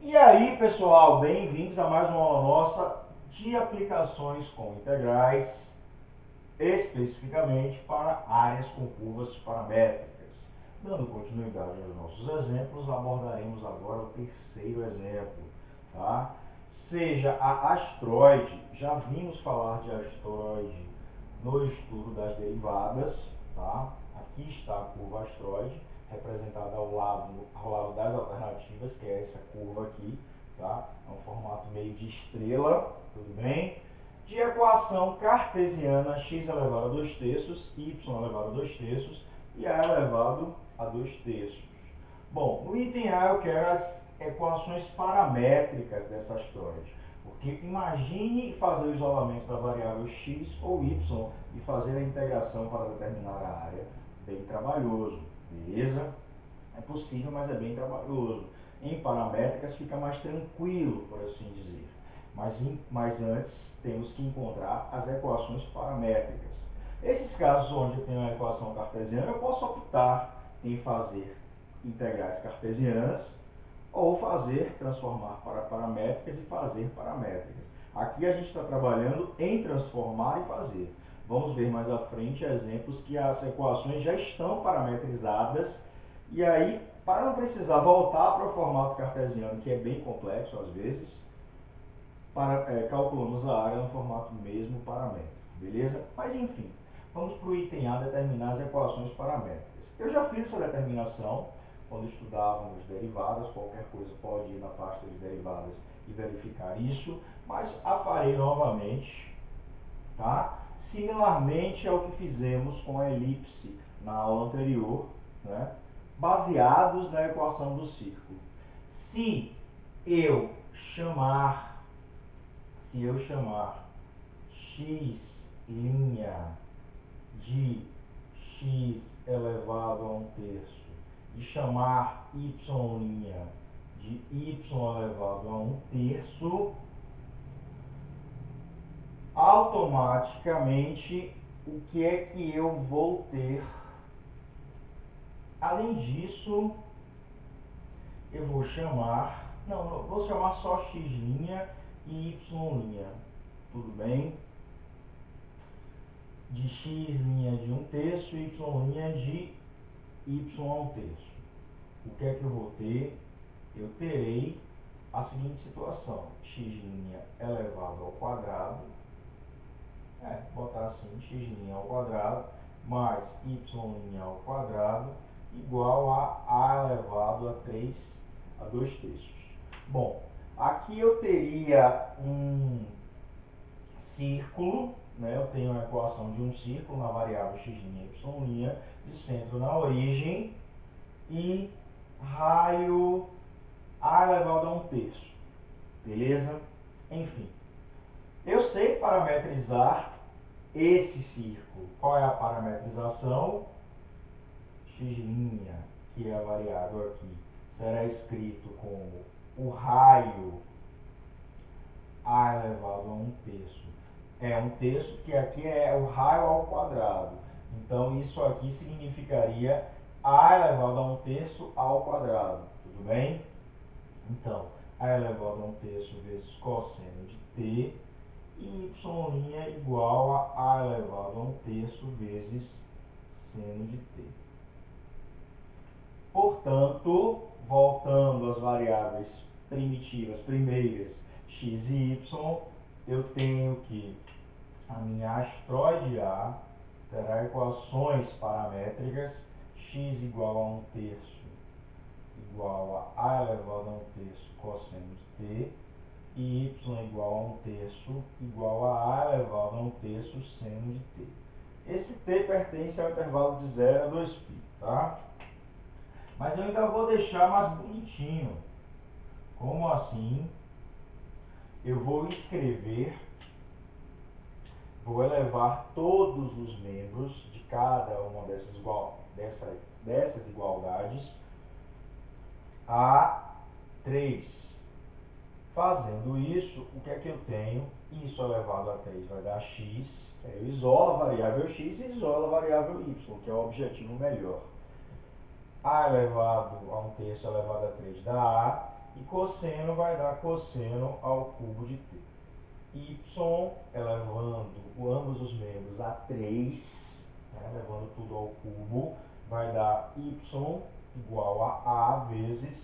E aí, pessoal, bem-vindos a mais uma aula nossa de aplicações com integrais, especificamente para áreas com curvas paramétricas. Dando continuidade aos nossos exemplos, abordaremos agora o terceiro exemplo, tá? Seja a astroide. Já vimos falar de astroide no estudo das derivadas, tá? Aqui está a curva astroide, representada ao lado das alternativas, que é essa curva aqui, tá? É um formato meio de estrela, tudo bem? De equação cartesiana x elevado a 2 terços, y elevado a 2 terços e a elevado a 2 terços. Bom, no item A eu quero as equações paramétricas dessa astroide. Porque imagine fazer o isolamento da variável x ou y e fazer a integração para determinar a área. Bem trabalhoso, beleza? É possível, mas é bem trabalhoso. Em paramétricas fica mais tranquilo, por assim dizer. Mas antes temos que encontrar as equações paramétricas. Esses casos onde eu tenho a equação cartesiana, eu posso optar em fazer integrais cartesianas ou transformar para paramétricas e fazer paramétricas. Aqui a gente está trabalhando em transformar e fazer. Vamos ver mais à frente exemplos que as equações já estão parametrizadas e aí, para não precisar voltar para o formato cartesiano, que é bem complexo às vezes, calculamos a área no formato mesmo paramétrico, beleza? Mas enfim, vamos para o item A, determinar as equações paramétricas. Eu já fiz essa determinação quando estudávamos derivadas, qualquer coisa pode ir na pasta de derivadas e verificar isso, mas a farei novamente, tá? Similarmente ao que fizemos com a elipse na aula anterior, né? Baseados na equação do círculo. Se eu chamar se eu chamar x' de x elevado a 1 terço e chamar y' de y elevado a 1 terço, automaticamente o que é que eu vou ter? Além disso, eu vou chamar, não, vou chamar só x' e y', tudo bem? De x' de 1 terço e y' de y a 1 terço. O que é que eu vou ter? Eu terei a seguinte situação: x' elevado ao quadrado, botar assim, x' ao quadrado, mais y' ao quadrado, igual a elevado a 2 terços. Bom, aqui eu teria um círculo, né? Eu tenho a equação de um círculo na variável x', y', de centro na origem e raio a elevado a 1 terço, beleza? Enfim, eu sei parametrizar esse círculo. Qual é a parametrização? X', que é a variável aqui, será escrito como o raio a elevado a 1 terço. É 1 terço, que aqui é o raio ao quadrado. Então, isso aqui significaria a elevado a 1 terço ao quadrado. Tudo bem? Então, a elevado a 1 terço vezes cosseno de t e y' igual a elevado a 1 terço vezes seno de t. Portanto, voltando às variáveis primitivas primeiras, x e y, eu tenho que a minha astroide A terá equações paramétricas x igual a 1 terço igual a elevado a 1 terço cosseno de t e y igual a 1 terço igual a elevado a 1 terço seno de t. Esse t pertence ao intervalo de 0 a 2π, tá? Mas eu ainda vou deixar mais bonitinho. Como assim? Eu vou elevar todos os membros de cada uma dessas igualdades a 3. Fazendo isso, o que é que eu tenho? Isso elevado a 3 vai dar x. Eu isolo a variável x e isolo a variável y, que é o objetivo melhor. A elevado a 1 terço elevado a 3 dá a. e cosseno vai dar cosseno ao cubo de t. Y elevando ambos os membros a 3, né, levando tudo ao cubo, vai dar y igual a vezes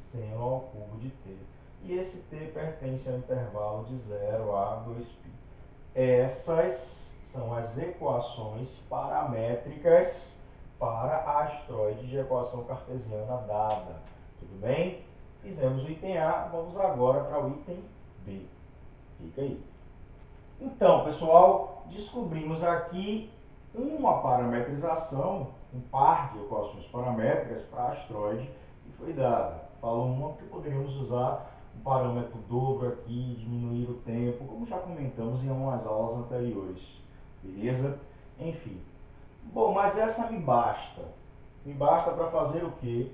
seno ao cubo de t. E esse t pertence ao intervalo de 0 a 2π. Essas são as equações paramétricas para a astroide de equação cartesiana dada. Tudo bem? Fizemos o item A, vamos agora para o item B. Fica aí. Então, pessoal, descobrimos aqui uma parametrização, um par de equações paramétricas para a astroide que foi dada. Falo uma porque poderíamos usar um parâmetro dobro aqui, diminuir o tempo, como já comentamos em umas aulas anteriores. Beleza? Enfim. Bom, mas essa me basta. Me basta para fazer o quê?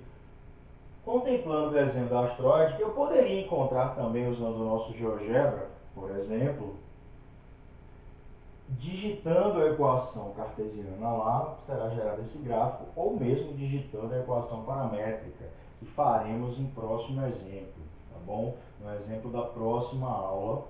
Contemplando o desenho da astroide, que eu poderia encontrar também usando o nosso GeoGebra, por exemplo, digitando a equação cartesiana lá, será gerado esse gráfico, ou mesmo digitando a equação paramétrica, que faremos em próximo exemplo, tá bom? No exemplo da próxima aula,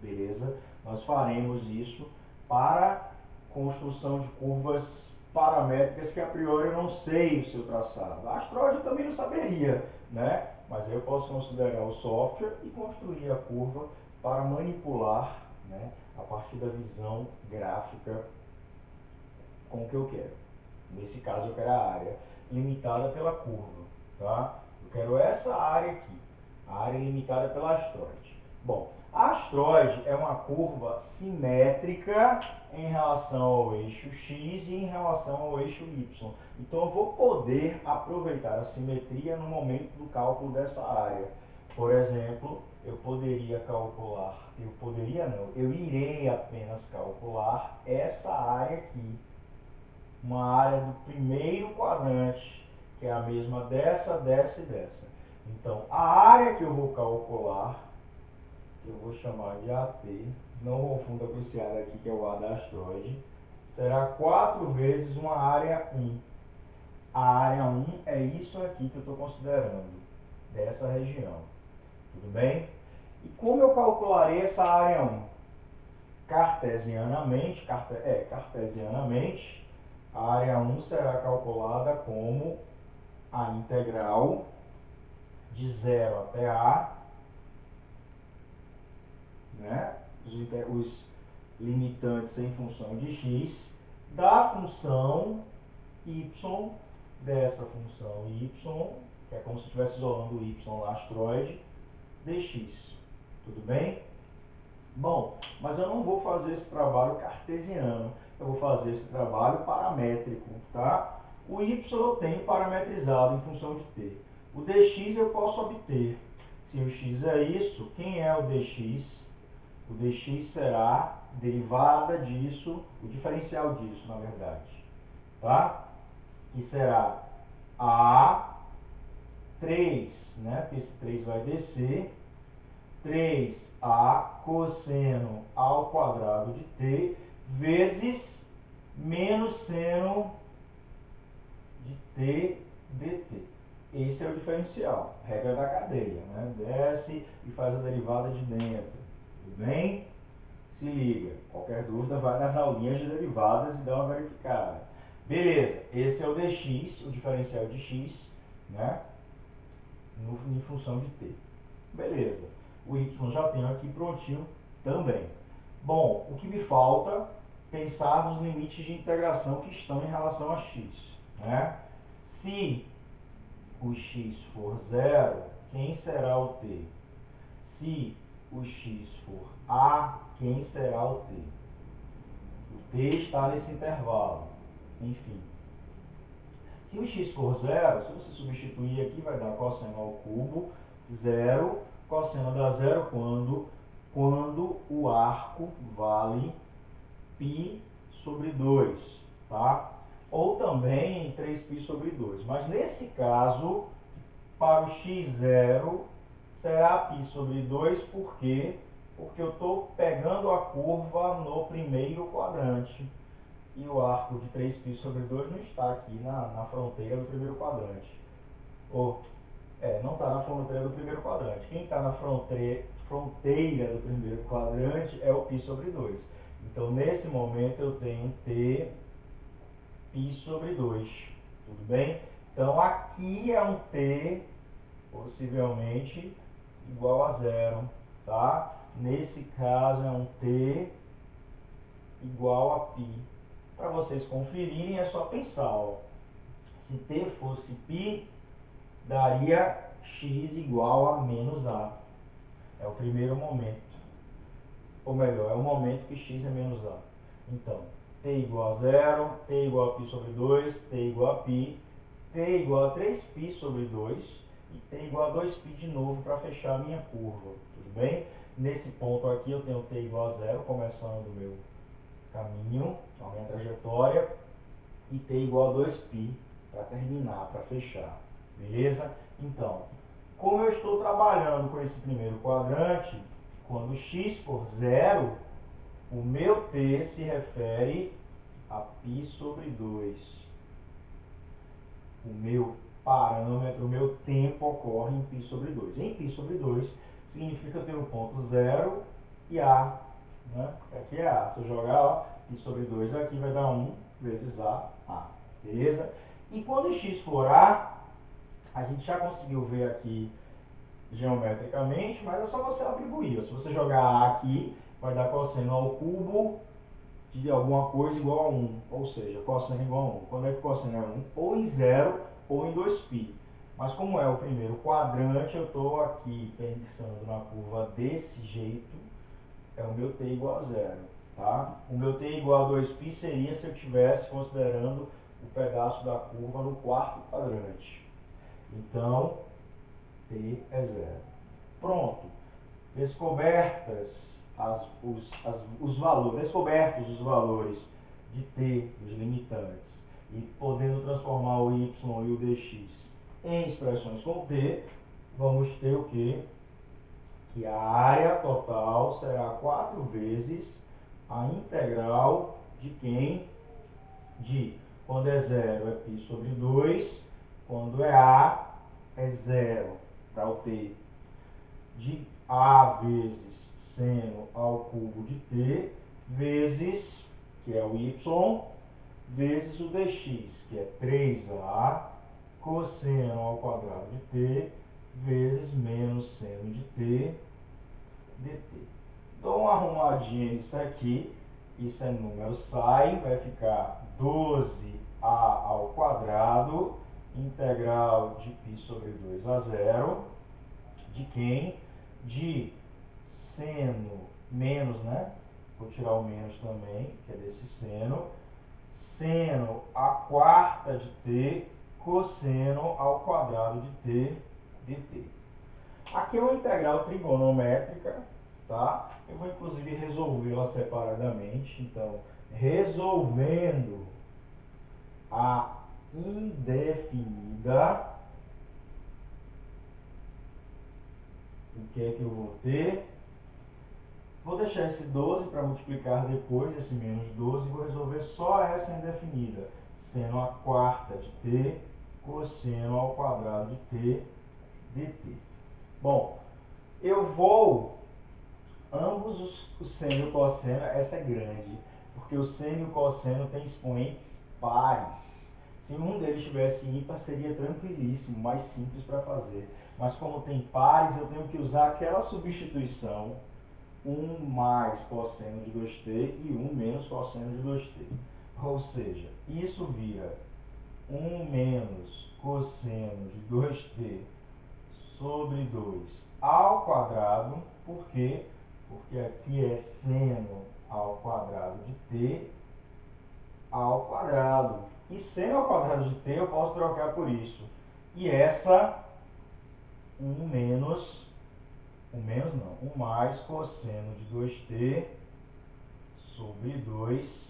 beleza? Nós faremos isso para construção de curvas paramétricas que a priori eu não sei o seu traçado. A astroide eu também não saberia, né? Mas aí eu posso considerar o software e construir a curva para manipular, né, a partir da visão gráfica com o que eu quero. Nesse caso eu quero a área limitada pela curva, tá? Eu quero essa área aqui, a área limitada pela astroide. Bom, a astroide é uma curva simétrica em relação ao eixo x e em relação ao eixo y. Então eu vou poder aproveitar a simetria no momento do cálculo dessa área. Por exemplo, eu poderia calcular, eu irei apenas calcular essa área aqui, uma área do primeiro quadrante, que é a mesma dessa, dessa e dessa. Então, a área que eu vou calcular, que eu vou chamar de AT, não confunda com esse área aqui, que é o A da astroide, será 4 vezes uma área 1. A área 1 é isso aqui que eu estou considerando, dessa região. Tudo bem? E como eu calcularei essa área 1? Cartesianamente, a área 1 será calculada como a integral de 0 até A, né? Os limitantes em função de x, da função y, dessa função y, que é como se estivesse isolando o y na astroide, dx. Tudo bem? Bom, mas eu não vou fazer esse trabalho cartesiano, eu vou fazer esse trabalho paramétrico, tá? O y eu tenho parametrizado em função de t. O dx eu posso obter. Se o x é isso, quem é o dx? O dx será derivada disso, o diferencial disso, na verdade, tá? Que será a 3, né? Porque esse 3 vai descer, 3a cosseno ao quadrado de t vezes menos seno de t dt. Esse é o diferencial, regra da cadeia, né? Desce e faz a derivada de dentro. Tudo bem? Se liga, qualquer dúvida vai nas aulinhas de derivadas e dá uma verificada. Beleza, esse é o dx, o diferencial de x, né? Em função de t. Beleza. O y já tenho aqui prontinho também. Bom, o que me falta? Pensar nos limites de integração que estão em relação a x, né? Se o x for 0, quem será o t? Se o x for a, quem será o t? O t está nesse intervalo. Enfim. Se o x for 0, se você substituir aqui, vai dar cosseno ao cubo, 0. Cosseno dá 0 quando o arco vale π sobre 2, tá? Ou também em 3π sobre 2. Mas nesse caso, para o x0, será π sobre 2, por quê? Porque eu estou pegando a curva no primeiro quadrante. E o arco de 3π sobre 2 não está aqui na fronteira do primeiro quadrante. Ou Não está na fronteira do primeiro quadrante. Quem está na fronteira do primeiro quadrante é o π sobre 2. Então, nesse momento, eu tenho t π sobre 2. Tudo bem? Então, aqui é um t possivelmente igual a zero. Tá? Nesse caso, é um t igual a π. Para vocês conferirem, é só pensar. Ó. Se t fosse π, daria x igual a menos a. É o primeiro momento. Ou melhor, é o momento que x é menos a. Então, t igual a zero, t igual a π sobre 2, t igual a π, t igual a 3π sobre 2 e t igual a 2π de novo para fechar a minha curva. Tudo bem? Nesse ponto aqui eu tenho t igual a zero, começando o meu caminho, a minha trajetória, e t igual a 2π para terminar, para fechar. Beleza? Então, como eu estou trabalhando com esse primeiro quadrante, quando x for zero, o meu t se refere a π sobre 2. O meu parâmetro, o meu tempo ocorre em π sobre 2. Em π sobre 2 significa ter o ponto 0 e A. Né? Aqui é A. Se eu jogar ó, π sobre 2 aqui vai dar 1 vezes A. Beleza? E quando x for a gente já conseguiu ver aqui geometricamente, mas é só você atribuir. Se você jogar A aqui, vai dar cosseno ao cubo de alguma coisa igual a 1. Ou seja, cosseno igual a 1. Quando é que cosseno é 1? Ou em 0 ou em 2π. Mas como é o primeiro quadrante, eu estou aqui pensando na curva desse jeito, é o meu t igual a 0. Tá? O meu t igual a 2π seria se eu estivesse considerando o pedaço da curva no quarto quadrante. Então, t é 0. Pronto. Descobertos os valores de t, os limitantes, e podendo transformar o y e o dx em expressões com t, vamos ter o quê? Que a área total será 4 vezes a integral de quem? De quando é 0 é π sobre 2, quando é a é 0, para o t. De a vezes seno ao cubo de t, vezes, que é o y, vezes o dx, que é 3a, cosseno ao quadrado de t, vezes menos seno de t, dt. Dou uma arrumadinha nisso aqui, isso é número, sai, vai ficar 12a ao quadrado, integral de π sobre 2 a 0, de quem? De seno menos, né? Vou tirar o menos também, que é desse seno a quarta de t, cosseno ao quadrado de t, dt. Aqui é uma integral trigonométrica, tá? Eu vou inclusive resolvê-la separadamente. Então, resolvendo a indefinida, o que é que eu vou ter? Vou deixar esse 12 para multiplicar depois, esse menos 12, e vou resolver só essa indefinida. Seno a quarta de t, cosseno ao quadrado de t, dt. Bom, eu vou, ambos o seno e o cosseno, essa é grande, porque o seno e o cosseno têm expoentes pares. Se um deles tivesse ímpar, seria tranquilíssimo, mais simples para fazer. Mas como tem pares, eu tenho que usar aquela substituição, 1 mais cosseno de 2t e 1 menos cosseno de 2t. Ou seja, isso vira 1 menos cosseno de 2t sobre 2 ao quadrado. Por quê? Porque aqui é seno ao quadrado de t ao quadrado. E seno ao quadrado de t eu posso trocar por isso. E essa 1 menos, 1 mais cosseno de 2t sobre 2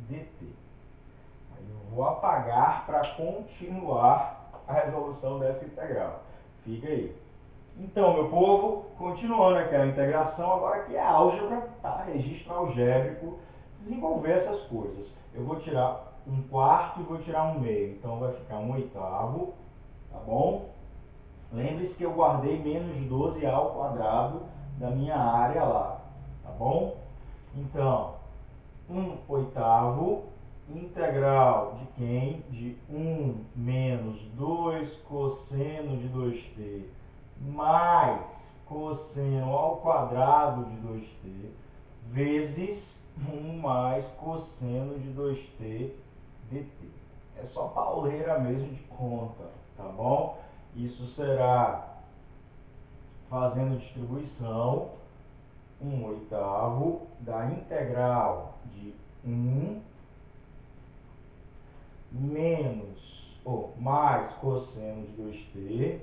dt. Aí eu vou apagar para continuar a resolução dessa integral. Fica aí. Então, meu povo, continuando aquela integração, agora aqui é álgebra, tá? Registro algébrico, desenvolver essas coisas. Eu vou tirar 1/4 e vou tirar 1/2. Então, vai ficar 1/8, tá bom? Lembre-se que eu guardei menos 12 ao quadrado da minha área lá, tá bom? Então, 1/8 integral de quem? De 1 menos 2 cosseno de 2t mais cosseno ao quadrado de 2t vezes 1 mais cosseno de 2t dt. É só pauleira mesmo de conta, tá bom? Isso será fazendo distribuição 1/8 da integral de 1 menos ou mais cosseno de 2t,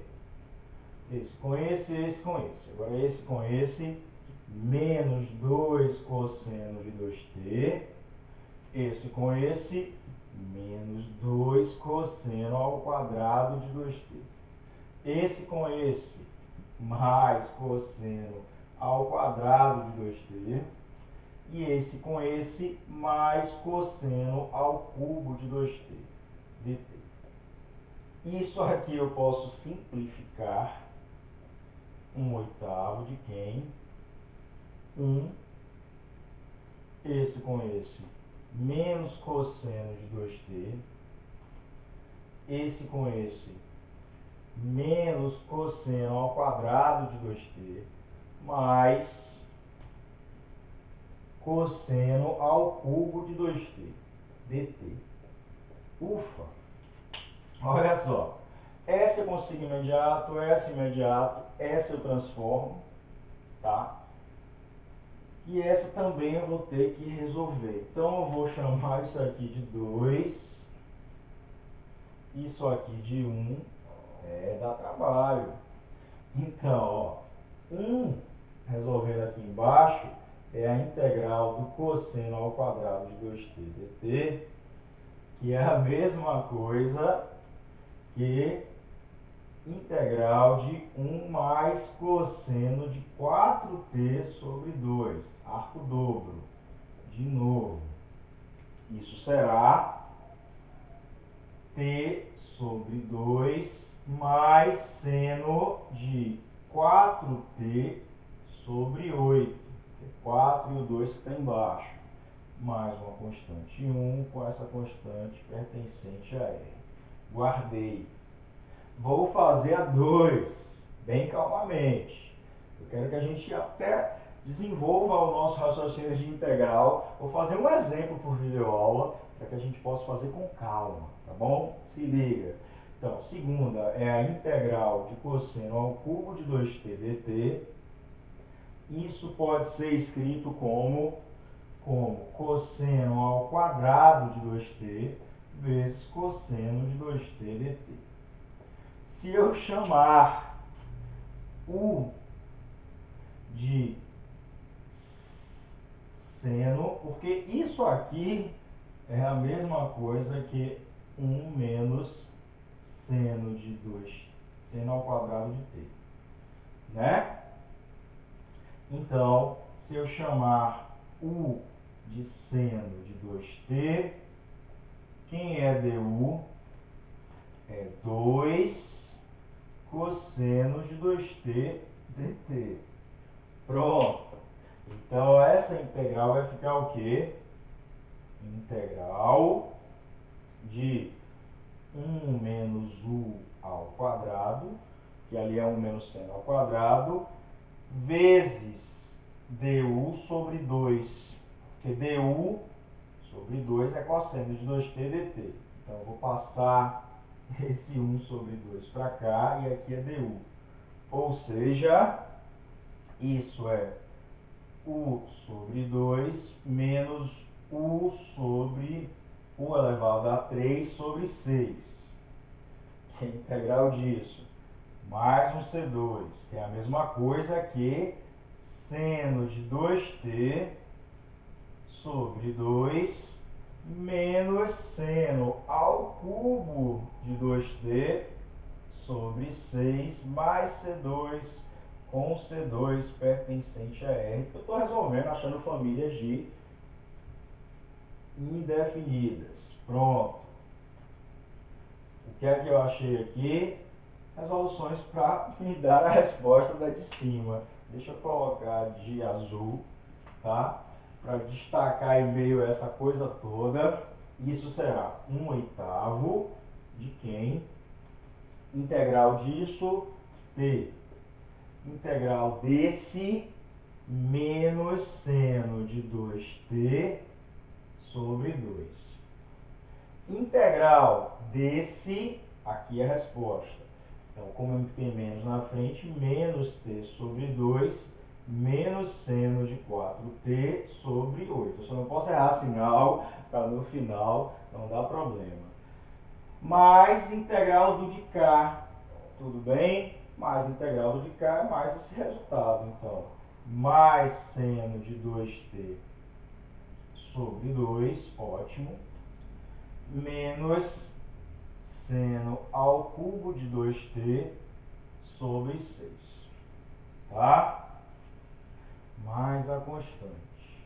esse com esse com esse. Agora esse com esse, menos 2 cosseno de 2t, esse com esse, menos 2 cosseno ao quadrado de 2t. Esse com esse, mais cosseno ao quadrado de 2t. E esse com esse, mais cosseno ao cubo de 2t dt. Isso aqui eu posso simplificar. 1/8 de quem? 1. Esse com esse, menos cosseno de 2t. Esse com esse, menos cosseno ao quadrado de 2t, mais cosseno ao cubo de 2t dt. Ufa! Olha só. Essa eu consigo imediato, essa imediato, essa eu transformo, tá? E essa também eu vou ter que resolver. Então eu vou chamar isso aqui de 2, isso aqui de 1, dá trabalho. Então, ó, 1 resolvendo aqui embaixo é a integral do cosseno ao quadrado de 2t dt, que é a mesma coisa que integral de 1 mais cosseno de 4t sobre 2, arco dobro, de novo. Isso será t sobre 2 mais seno de 4t sobre 8, que é 4 e o 2 que está embaixo, mais uma constante 1 com essa constante pertencente a R. Guardei. Vou fazer a 2, bem calmamente. Eu quero que a gente até desenvolva o nosso raciocínio de integral. Vou fazer um exemplo por videoaula, para que a gente possa fazer com calma, tá bom? Se liga. Então, segunda é a integral de cosseno ao cubo de 2t dt. Isso pode ser escrito como cosseno ao quadrado de 2t vezes cosseno de 2t dt. Se eu chamar U de seno, porque isso aqui é a mesma coisa que 1 menos seno de 2, seno ao quadrado de t, né? Então, se eu chamar U de seno de 2t, quem é du? É 2 cosseno de 2t dt. Pronto. Então, essa integral vai ficar o quê? Integral de 1 menos u ao quadrado, que ali é 1 menos seno ao quadrado, vezes du sobre 2, porque du sobre 2 é cosseno de 2t dt. Então, eu vou passar esse 1 sobre 2 para cá e aqui é du. Ou seja, isso é u sobre 2 menos u sobre u elevado a 3 sobre 6, que é a integral disso, mais um C2, que é a mesma coisa que seno de 2t sobre 2 menos seno ao cubo de 2t sobre 6 mais C2 com C2 pertencente a R. Eu estou resolvendo achando famílias de indefinidas. Pronto. O que é que eu achei aqui? resoluções para me dar a resposta da de cima. Deixa eu colocar de azul, tá? Para destacar em meio a essa coisa toda. Isso será 1/8 de quem? Integral disso, t. Integral desse menos seno de 2t sobre 2. Integral desse, aqui é a resposta. Então, como tem menos na frente, menos t sobre 2, menos seno de 4t sobre 8. Eu só não posso errar sinal, para no final não dar problema. Mais integral do de cá, tudo bem? Mais integral do de cá é mais esse resultado. Então, mais seno de 2t sobre 2, ótimo, menos seno ao cubo de 2t sobre 6, tá? Mais a constante.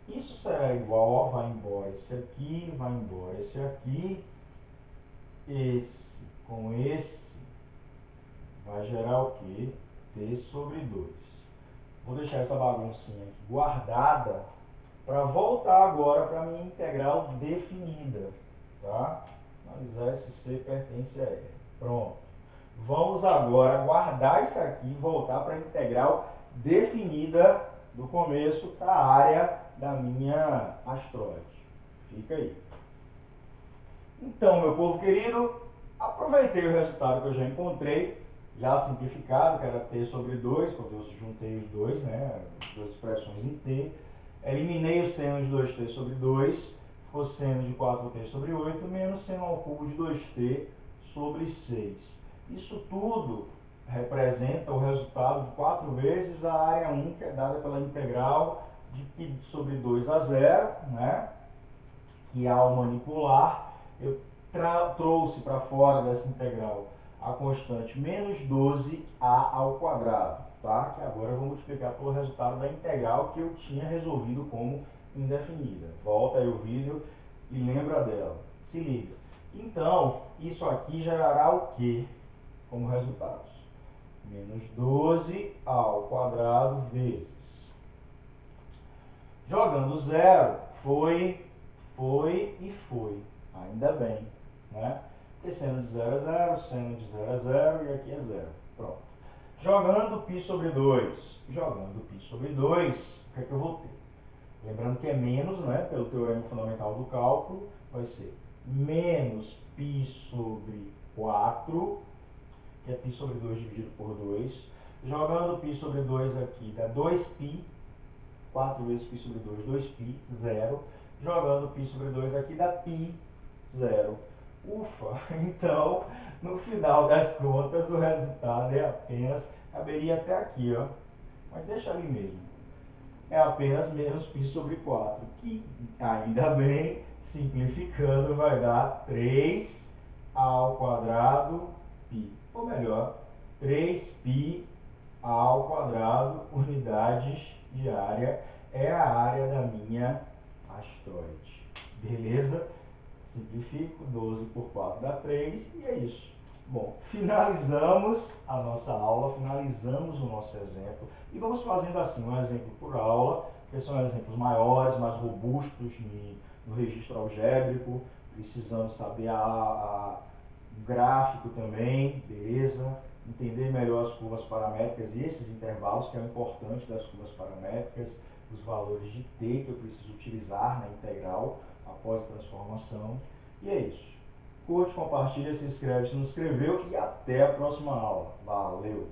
Isso será igual, ó, vai embora esse aqui, vai embora esse aqui, esse com esse vai gerar o quê? T sobre 2. Vou deixar essa baguncinha aqui guardada para voltar agora para a minha integral definida, tá? Analisar se C pertence a R. Pronto. Vamos agora guardar isso aqui e voltar para a integral definida do começo para a área da minha asteroide. Fica aí. Então, meu povo querido, aproveitei o resultado que eu já encontrei, já simplificado, que era t sobre 2, quando eu juntei os dois, né, as duas expressões em t. Eliminei o seno de 2t sobre 2, ficou seno de 4t sobre 8, menos seno ao cubo de 2t sobre 6. Isso tudo representa o resultado de 4 vezes a área 1, que é dada pela integral de π sobre 2 a 0, né? Que ao manipular, eu trouxe para fora dessa integral a constante menos 12a ao quadrado, tá? Que agora eu vou multiplicar pelo resultado da integral que eu tinha resolvido como indefinida. Volta aí o vídeo e lembra dela. Se liga. Então, isso aqui gerará o quê como resultados? Menos 12 ao quadrado vezes. Jogando zero, foi e foi. Ainda bem, né? Porque seno de 0 é 0, seno de 0 é 0 e aqui é 0. Pronto. Jogando π sobre 2. Jogando π sobre 2, o que é que eu vou ter? Lembrando que é menos, né? Pelo teorema fundamental do cálculo, vai ser menos π sobre 4, que é π sobre 2 dividido por 2. Jogando π sobre 2 aqui, dá 2π. 4 vezes π sobre 2, 2π, 0. Jogando π sobre 2 aqui dá π, 0. Ufa! Então, no final das contas, o resultado é apenas, caberia até aqui, ó. Mas deixa ali mesmo. É apenas menos π sobre 4, que ainda bem, simplificando, vai dar 3 ao quadrado π. Ou melhor, 3π ao quadrado, unidades de área, é a área da minha asteroide. Beleza? Simplifico, 12 por 4 dá 3 e é isso. Bom, finalizamos a nossa aula, finalizamos o nosso exemplo e vamos fazendo assim, um exemplo por aula, que são exemplos maiores, mais robustos no registro algébrico, precisamos saber o gráfico também, beleza? Entender melhor as curvas paramétricas e esses intervalos, que é o importante das curvas paramétricas, os valores de t que eu preciso utilizar na integral após a transformação. E é isso. Curte, compartilha, se inscreve se não inscreveu e até a próxima aula. Valeu!